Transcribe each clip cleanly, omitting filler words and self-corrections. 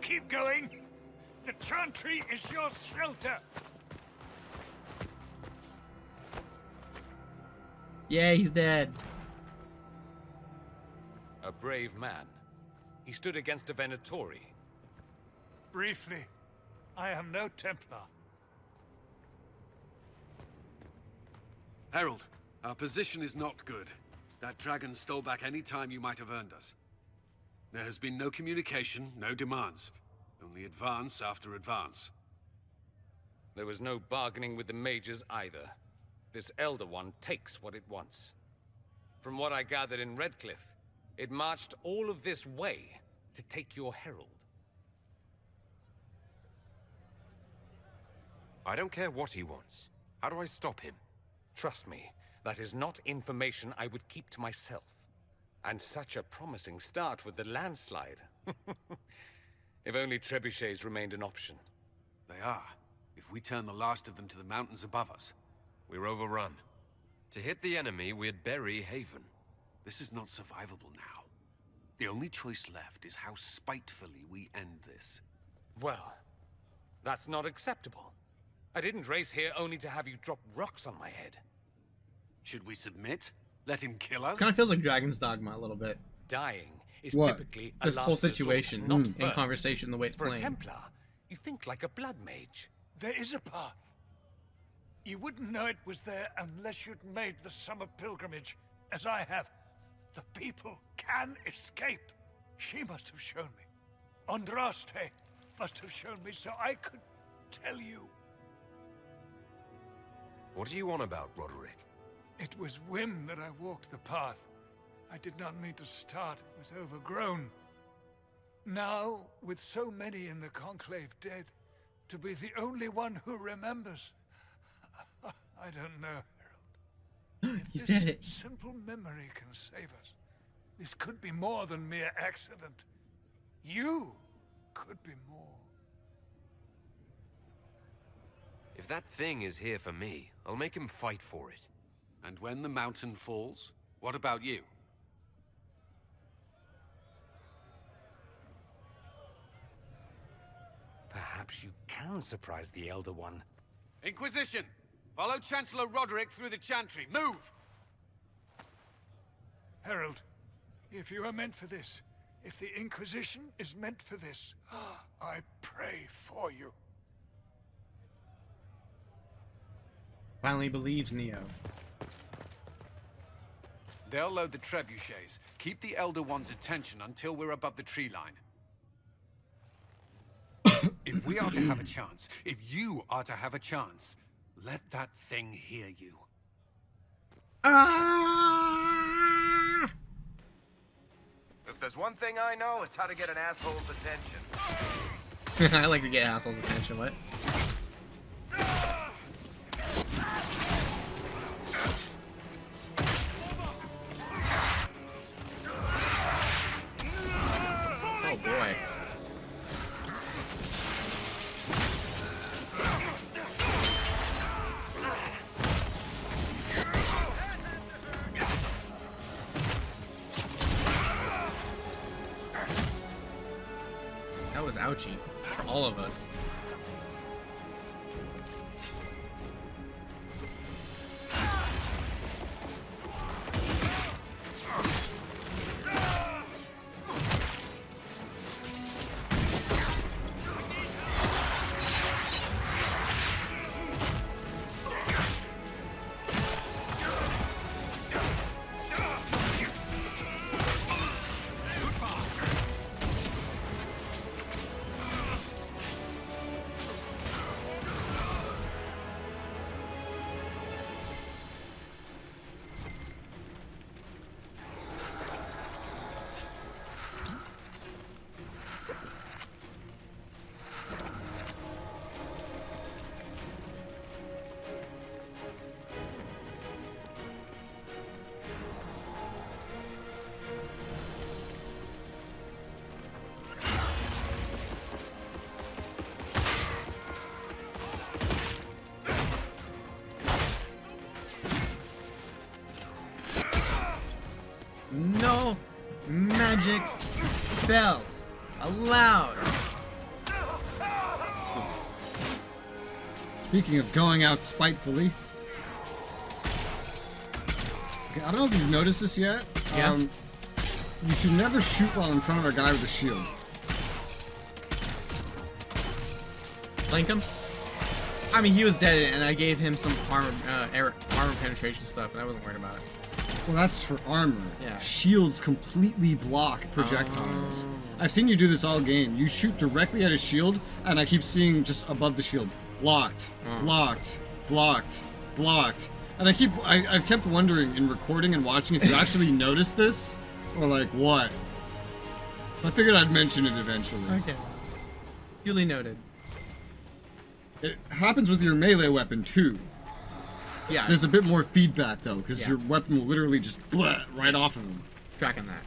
keep going. The chantry is your shelter. Yeah, he's dead. A brave man. He stood against a Venatori. Briefly, I am no Templar. Herald, our position is not good. That dragon stole back any time you might have earned us. There has been no communication, no demands. Only advance after advance. There was no bargaining with the mages either. This Elder One takes what it wants. From what I gathered in Redcliffe, it marched all of this way to take your herald. I don't care what he wants. How do I stop him? Trust me, that is not information I would keep to myself. And such a promising start with the landslide. If only trebuchets remained an option. They are. If we turn the last of them to the mountains above us. We're overrun. To hit the enemy, we'd bury Haven. This is not survivable now. The only choice left is how spitefully we end this. Well, that's not acceptable. I didn't race here only to have you drop rocks on my head. Should we submit? Let him kill us? It kind of feels like Dragon's Dogma a little bit. Dying is What? typically a This last whole resort, situation not in first. conversation, the way it's For a playing. Templar, you think like a blood mage. There is a path. You wouldn't know it was there unless you'd made the summer pilgrimage, as I have. The people can escape. She must have shown me. Andraste must have shown me so I could tell you. What are you on about, Roderick? It was whim that I walked the path. I did not mean to start. It was overgrown. Now, with so many in the Conclave dead, to be the only one who remembers. I don't know, Herald. If You this said it. simple memory can save us, this could be more than mere accident. You could be more. If that thing is here for me, I'll make him fight for it. And when the mountain falls, what about you? Perhaps you can surprise the Elder One. Inquisition! Follow Chancellor Roderick through the Chantry. Move! Herald, if you are meant for this, if the Inquisition is meant for this, I pray for you. Finally believes Neo. They'll load the trebuchets. Keep the Elder One's attention until we're above the tree line. If we are to have a chance, if you are to have a chance, let that thing hear you. Ah! If there's one thing I know, it's how to get an asshole's attention. I like to get assholes' attention. What? Oh boy. That was ouchy for all of us. No magic spells allowed. Speaking of going out spitefully. Okay, I don't know if you've noticed this yet. Yeah. You should never shoot while in front of a guy with a shield. Blink him? I mean, he was dead, and I gave him some armor penetration stuff, and I wasn't worried about it. Well, that's for armor. Yeah. Shields completely block projectiles. I've seen you do this all game. You shoot directly at a shield, and I keep seeing just above the shield. Blocked, blocked, blocked, blocked. And I've kept wondering in recording and watching if you actually noticed this, or like what. I figured I'd mention it eventually. Okay. Duly noted. It happens with your melee weapon too. Yeah. There's a bit more feedback though, because Yeah. your weapon will literally just bleh right off of him. Tracking that.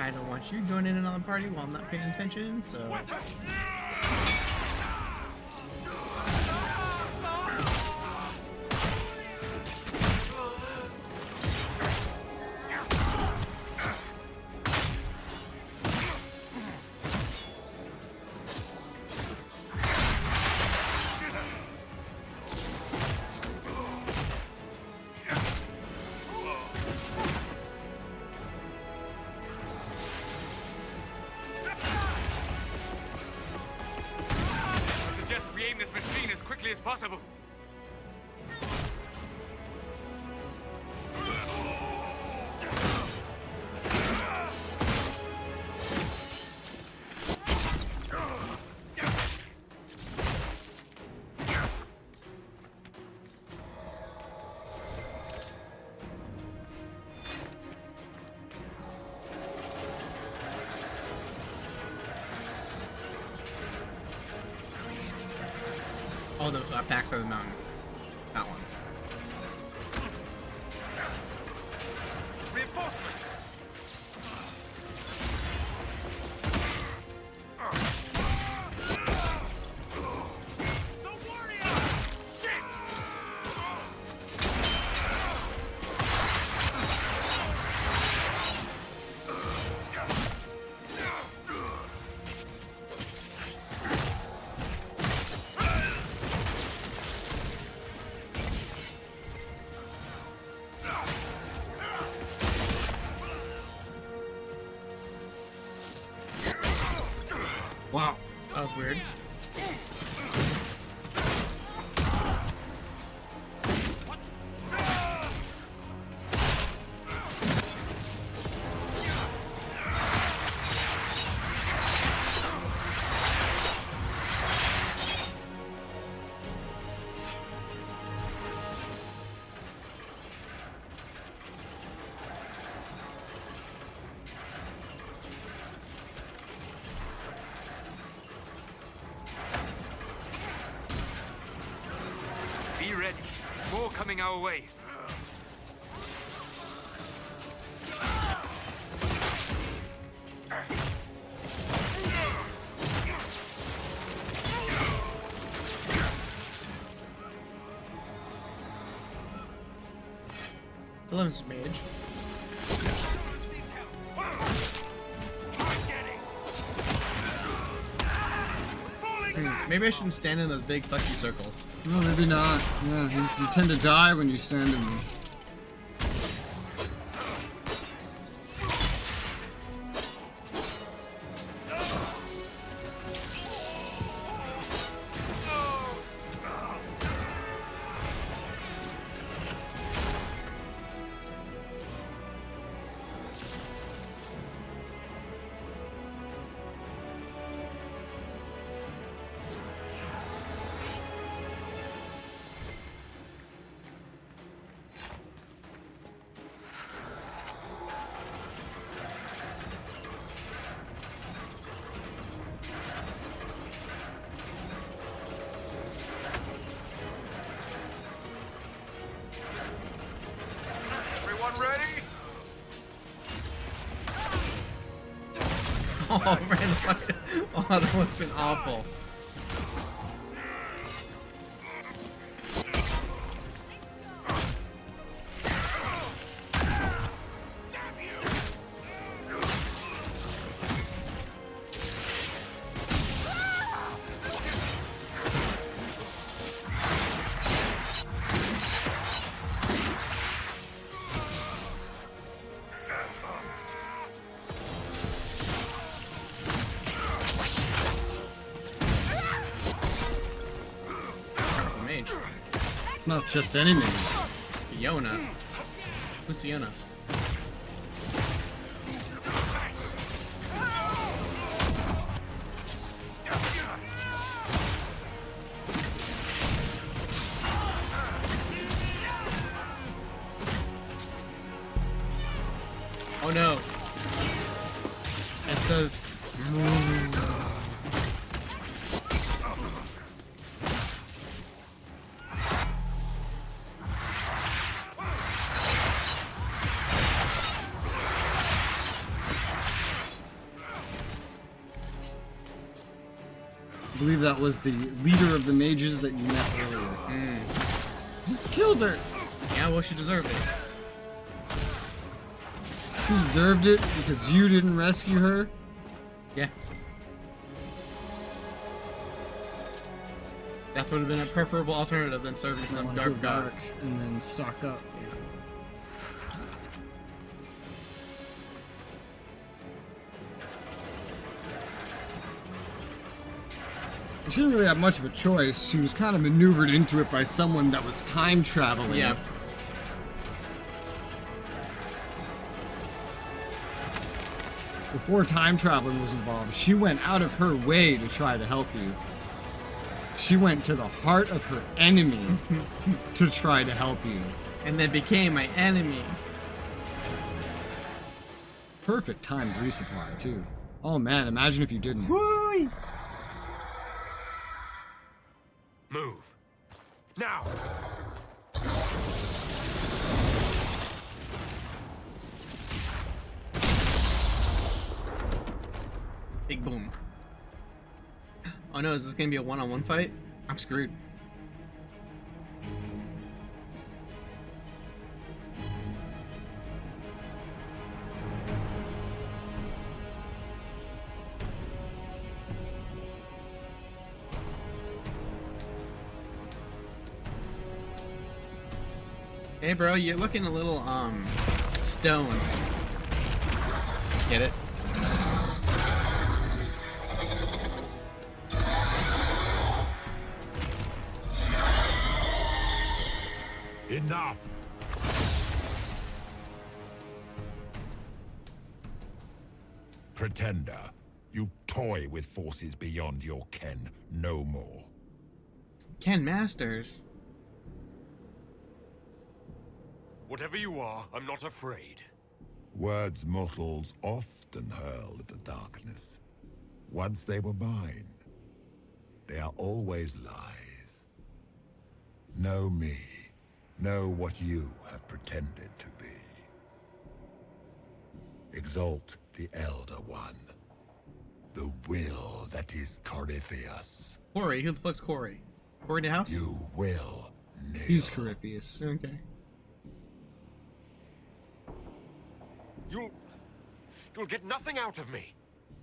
I don't want you joining in on the party while I'm not paying attention, so... As possible. Oh, the backside of the mountain. That one. Reinforcements. The warrior. Shit. Wow. That was weird. Be ready. More coming our way. Eleven's mage. Maybe I shouldn't stand in those big fuck you circles. No, maybe not. Yeah, you tend to die when you stand in them. Ready? Oh man, oh, that would have been awful. not just any mage. Fiona. Who's Fiona? Oh no. It's the... I believe that was the leader of the mages that you met earlier. Just killed her. Yeah, well, she deserved it. She deserved it because you didn't rescue her. Yeah. That would have been a preferable alternative than serving I some want to dark go god. dark and then stock up. She didn't really have much of a choice. She was kind of maneuvered into it by someone that was time traveling. Yeah. Before time traveling was involved, she went out of her way to try to help you. She went to the heart of her enemy to try to help you. And then became my enemy. Perfect timed resupply, too. Oh man, imagine if you didn't. Whoo! Move. Now! Big boom. Oh no, is this gonna be a one-on-one fight? I'm screwed. Hey bro, you're looking a little, stoned. Get it? Enough! Pretender, you toy with forces beyond your ken no more. Ken Masters. Whatever you are, I'm not afraid. Words mortals often hurl at the darkness. Once they were mine, they are always lies. Know me. Know what you have pretended to be. Exalt the Elder One. The will that is Corypheus. Corey, who the fuck's Corey? Corey the house? You will kneel. He's Corypheus. Okay. You'll get nothing out of me.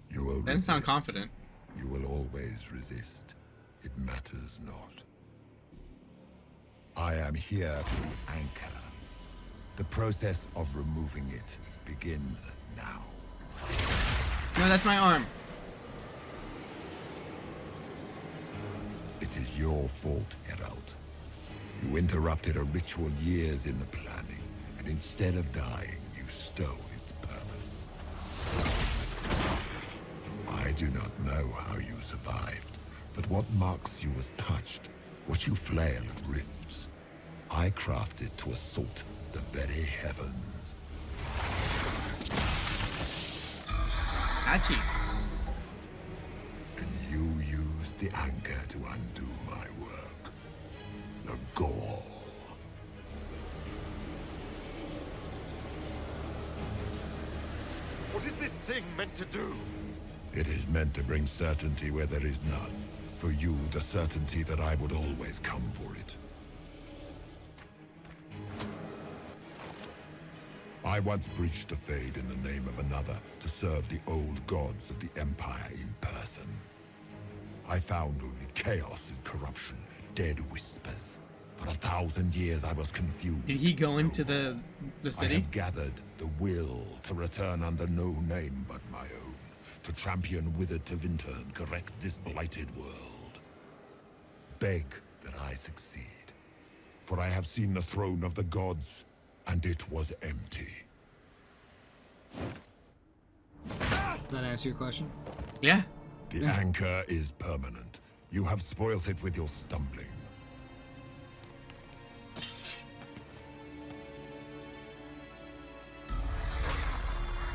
You will Doesn't sound resist. confident. You will always resist. It matters not. I am here to anchor. The process of removing it begins now. No, that's my arm. It is your fault, Herald. You interrupted a ritual years in the planning, and instead of dying, you stole its purpose. I do not know how you survived, but what marks you as touched, what you flail at rifts, I crafted to assault the very heavens. Hachi. And you used the anchor to undo my work. The gall. What is this thing meant to do? It is meant to bring certainty where there is none. For you, the certainty that I would always come for it. I once breached the Fade in the name of another to serve the old gods of the Empire in person. I found only chaos and corruption, dead whispers. For 1,000 years I was confused. Did he go into the I city? have gathered the will to return under no name but my own, to champion Withered to Winter and correct this blighted world. Beg that I succeed. for I have seen the throne of the gods, and it was empty. Does that answer your question? Yeah. The anchor is permanent. You have spoilt it with your stumbling.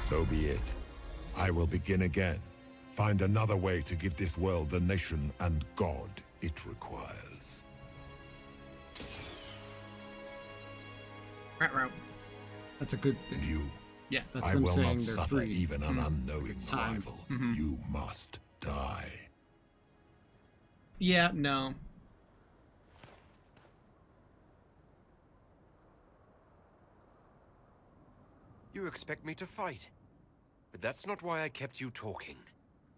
So be it. I will begin again. Find another way to give this world the nation and God it requires. Right. That's a good And thing. you, Yeah. That's I them will saying not they're suffer free. even an unknowing It's time. rival. You must die. Yeah, no. You expect me to fight. But that's not why I kept you talking.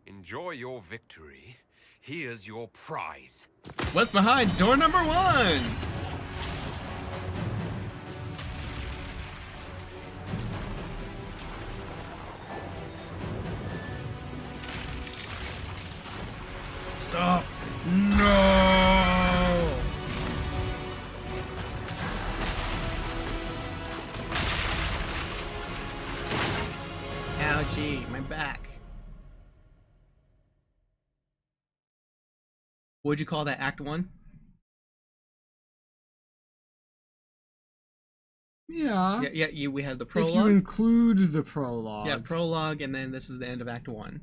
Enjoy your victory. Here's your prize. What's behind door number 1? Stop! No! Ouchie, my back. What'd you call that, Act 1? Yeah. Yeah, we had the If you prologue. include the prologue. Yeah, prologue, and then this is the end of Act 1.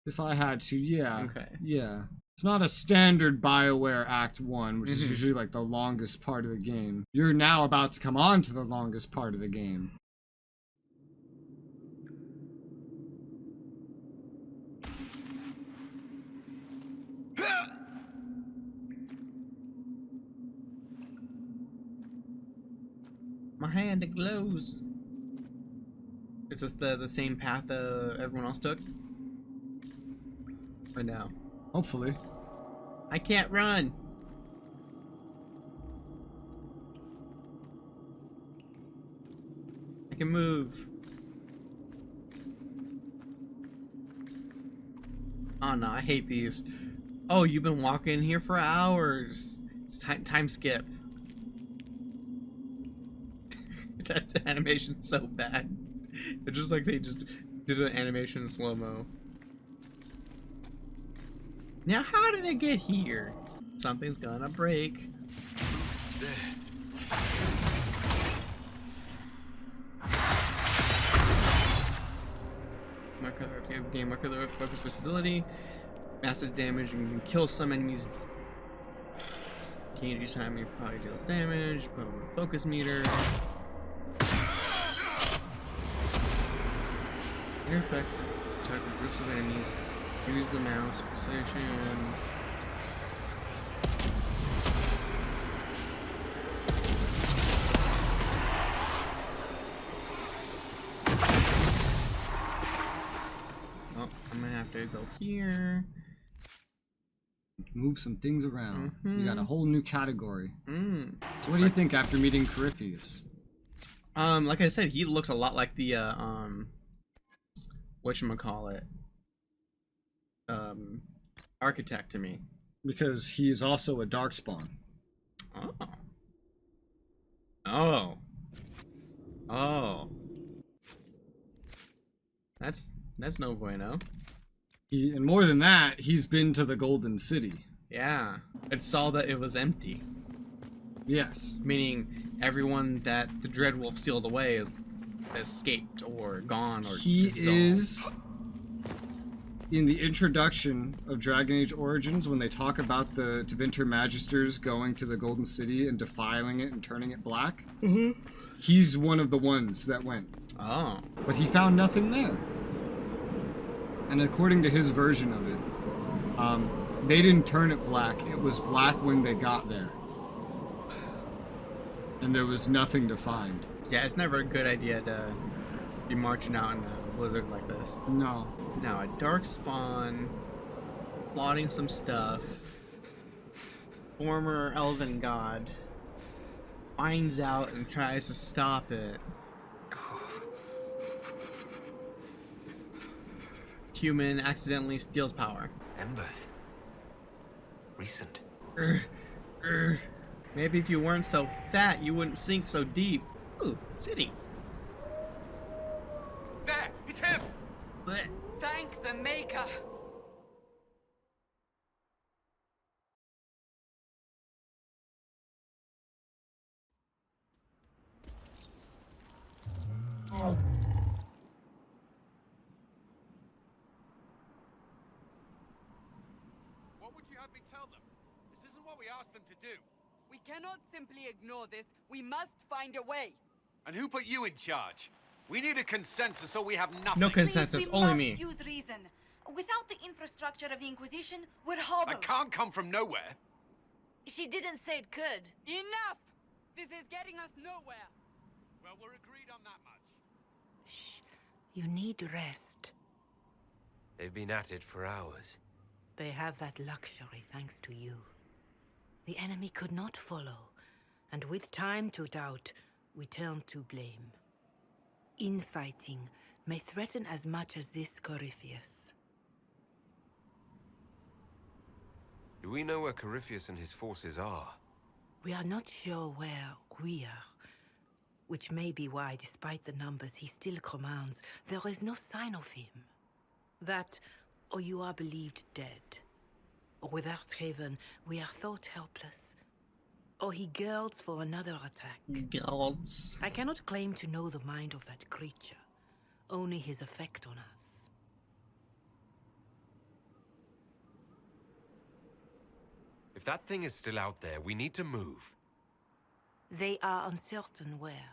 If I had to, yeah. Okay. Yeah. It's not a standard BioWare Act 1, which is usually like the longest part of the game. You're now about to come on to the longest part of the game. My hand, it glows. Is this the same path everyone else took? Or no? Hopefully. I can't run. I can move. Oh no, I hate these. Oh, you've been walking in here for hours. It's time skip. That animation's so bad. It's just like they just did an animation in slow-mo. Now how did I get here? Something's gonna break. Game marker the focus visibility. Massive damage, and you can kill some enemies. Gain each time you probably deals damage. Focus meter. Air effect. Target groups of enemies. Use the mouse. Precision. Oh, I'm gonna have to go here. Move some things around. You got a whole new category. Mm. So what do you think after meeting Corypheus? Like I said, he looks a lot like the whatchamacallit, architect to me. Because he is also a darkspawn. Oh. That's no bueno. And more than that, he's been to the Golden City. Yeah. It saw that it was empty. Yes. Meaning everyone that the Dreadwolf sealed away is escaped or gone or He dissolved. is in the introduction of Dragon Age Origins when they talk about the Tevinter Magisters going to the Golden City and defiling it and turning it black. He's one of the ones that went. Oh. But he found nothing there. And according to his version of it, they didn't turn it black. It was black when they got there. And there was nothing to find. Yeah, it's never a good idea to be marching out in a blizzard like this. No. Now, a darkspawn, plotting some stuff, former elven god, finds out and tries to stop it. Human accidentally steals power. Embers. Recent. Maybe if you weren't so fat, you wouldn't sink so deep. Ooh, city. There! It's him! Blech. Thank the Maker! What would you have me tell them? This isn't what we asked them to do. We cannot simply ignore this. We must find a way. And who put you in charge? We need a consensus or we have nothing. No consensus, Please, we only must me. use reason. Without the infrastructure of the Inquisition, we're hobbled. I can't come from nowhere. She didn't say it could. Enough! This is getting us nowhere. Well, we're agreed on that much. Shh. You need rest. They've been at it for hours. They have that luxury thanks to you. The enemy could not follow, and with time to doubt, we turn to blame. Infighting may threaten as much as this Corypheus. Do we know where Corypheus and his forces are? We are not sure where we are, which may be why, despite the numbers he still commands, there is no sign of him. That, or you are believed dead. Or without Haven, we are thought helpless. Or he girds for another attack. Gods. I cannot claim to know the mind of that creature, only his effect on us. If that thing is still out there, we need to move. They are uncertain where.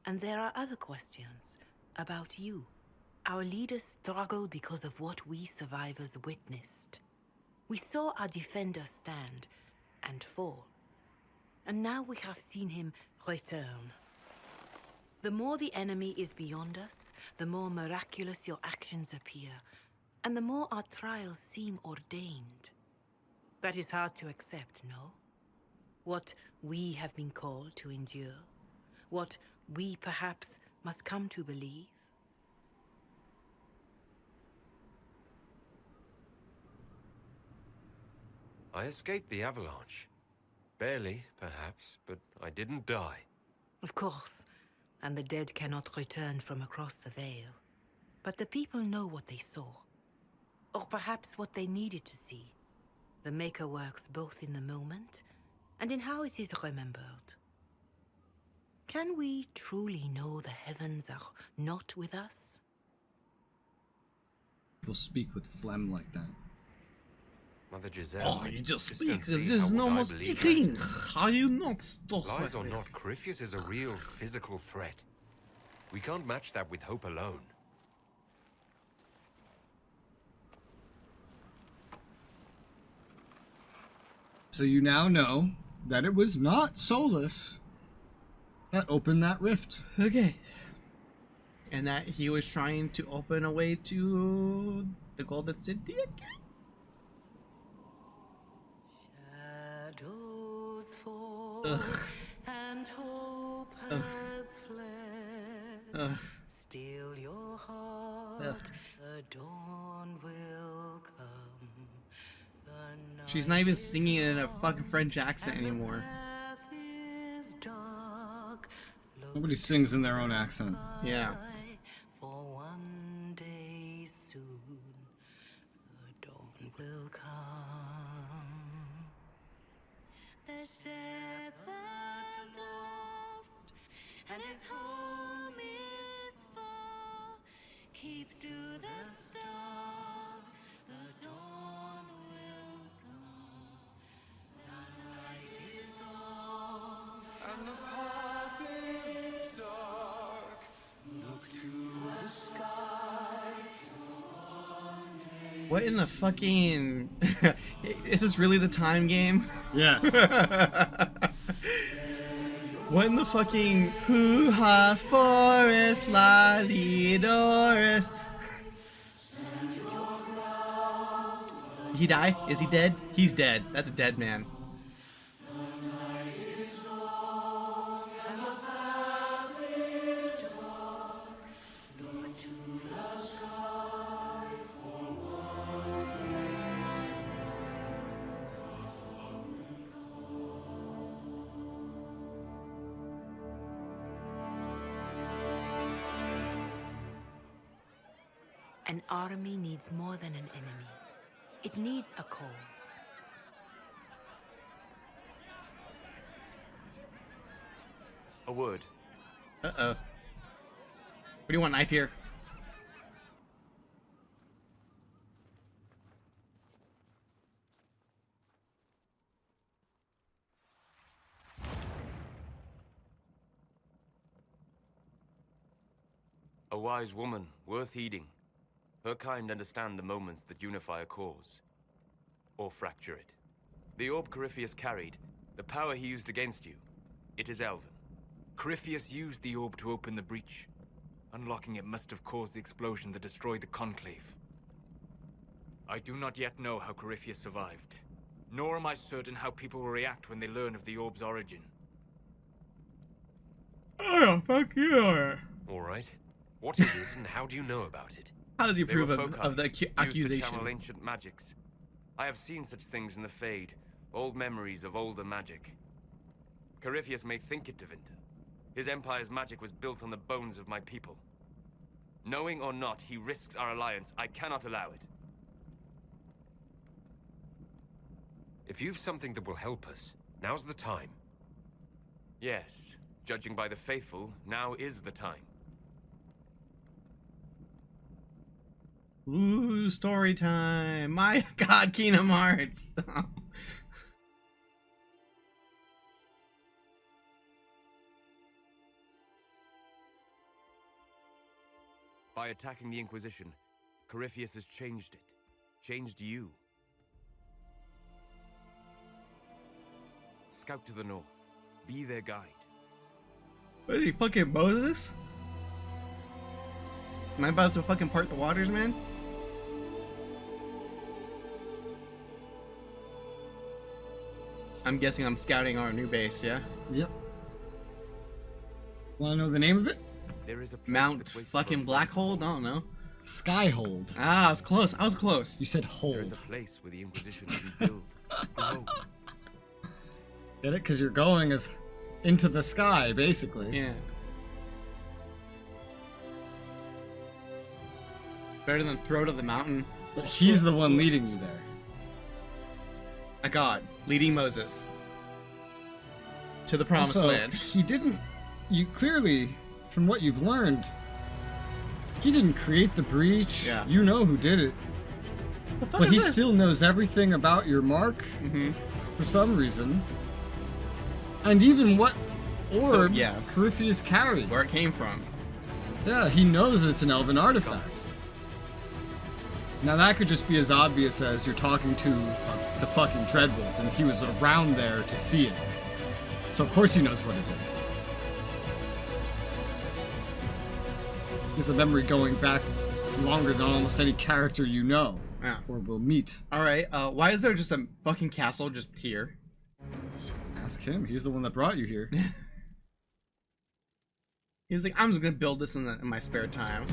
And there are other questions about you. Our leaders struggle because of what we survivors witnessed. We saw our defender stand and fall. And now we have seen him return. The more the enemy is beyond us, the more miraculous your actions appear, and the more our trials seem ordained. That is hard to accept, no? What we have been called to endure, what we perhaps must come to believe. I escaped the avalanche. Barely, perhaps, but I didn't die. Of course, and the dead cannot return from across the veil. But the people know what they saw. Or perhaps what they needed to see. The Maker works both in the moment and in how it is remembered. Can we truly know the heavens are not with us? People speak with phlegm like that. Mother Giselle. Oh, you just don't speak. see There's how no would I more believe speaking. that. How you not stop Lies or with not, this? Corypheus is a real physical threat. We can't match that with hope alone. So you now know that it was not Solus that opened that rift. Okay. And that he was trying to open a way to the Golden City again? Shadows fall Ugh. and hope Ugh. has fled. Ugh. Still your heart, Ugh. the dawn will come. The She's night not even is singing it in a long, fucking French accent and the anymore. path is dark. Look Nobody sings in their own accent. Yeah. sky, for one day soon the dawn will come. The shepherd's lost, and his home is far. Keep to the stars, the dawn will come. The night is long, and the path is dark. Look to the sky. What in the fucking... Is this really the time game? Yes. What in the fucking hoo-ha forest la Doris? He die? Is he dead? He's dead. That's a dead man. An army needs more than an enemy. It needs a cause. A word. Uh-oh. What do you want, knife here? A wise woman, worth heeding. Her kind understand the moments that unify a cause. Or fracture it. The orb Corypheus carried, the power he used against you, it is Elven. Corypheus used the orb to open the breach. Unlocking it must have caused the explosion that destroyed the Conclave. I do not yet know how Corypheus survived, nor am I certain how people will react when they learn of the orb's origin. Oh, fuck you. Alright. What is it and how do you know about it? How does he They prove were of foci, the used to accusation? channel ancient magics. I have seen such things in the Fade, old memories of older magic. Corypheus may think it Tevinter. His empire's magic was built on the bones of my people. Knowing or not, he risks our alliance. I cannot allow it. If you've something that will help us, now's the time. Yes, judging by the faithful, now is the time. Ooh, story time. My god, Kingdom Hearts. By attacking the Inquisition, Corypheus has changed it. Changed you. Scout to the north. Be their guide. What is he, fucking Moses? Am I about to fucking part the waters, man? I'm guessing I'm scouting our new base, yeah? Yep. Want to know the name of it? There is a place Mount that waits fucking for Black Hold? I don't know. Skyhold. Ah, I was close. I was close. You said There is hold. a place where the Inquisition can build, grow. Get it? Because you're going as into the sky, basically. Yeah. Better than Throat of the Mountain. But he's the one leading you there. A god leading Moses to the promised Also, land. he didn't. You clearly, from what you've learned, he didn't create the breach. Yeah. You know who did it. The fuck But is he this? still knows everything about your mark Mm-hmm. for some reason. And even what orb yeah. Corypheus carried. Where it came from. Yeah, he knows it's an elven artifact. Now that could just be as obvious as you're talking to the fucking Dreadwolf, and he was around there to see it. So of course he knows what it is. He has a memory going back longer than almost any character you know. Yeah. Or will meet. Alright, why is there just a fucking castle just here? Ask him, he's the one that brought you here. He's like, I'm just gonna build this in my spare time.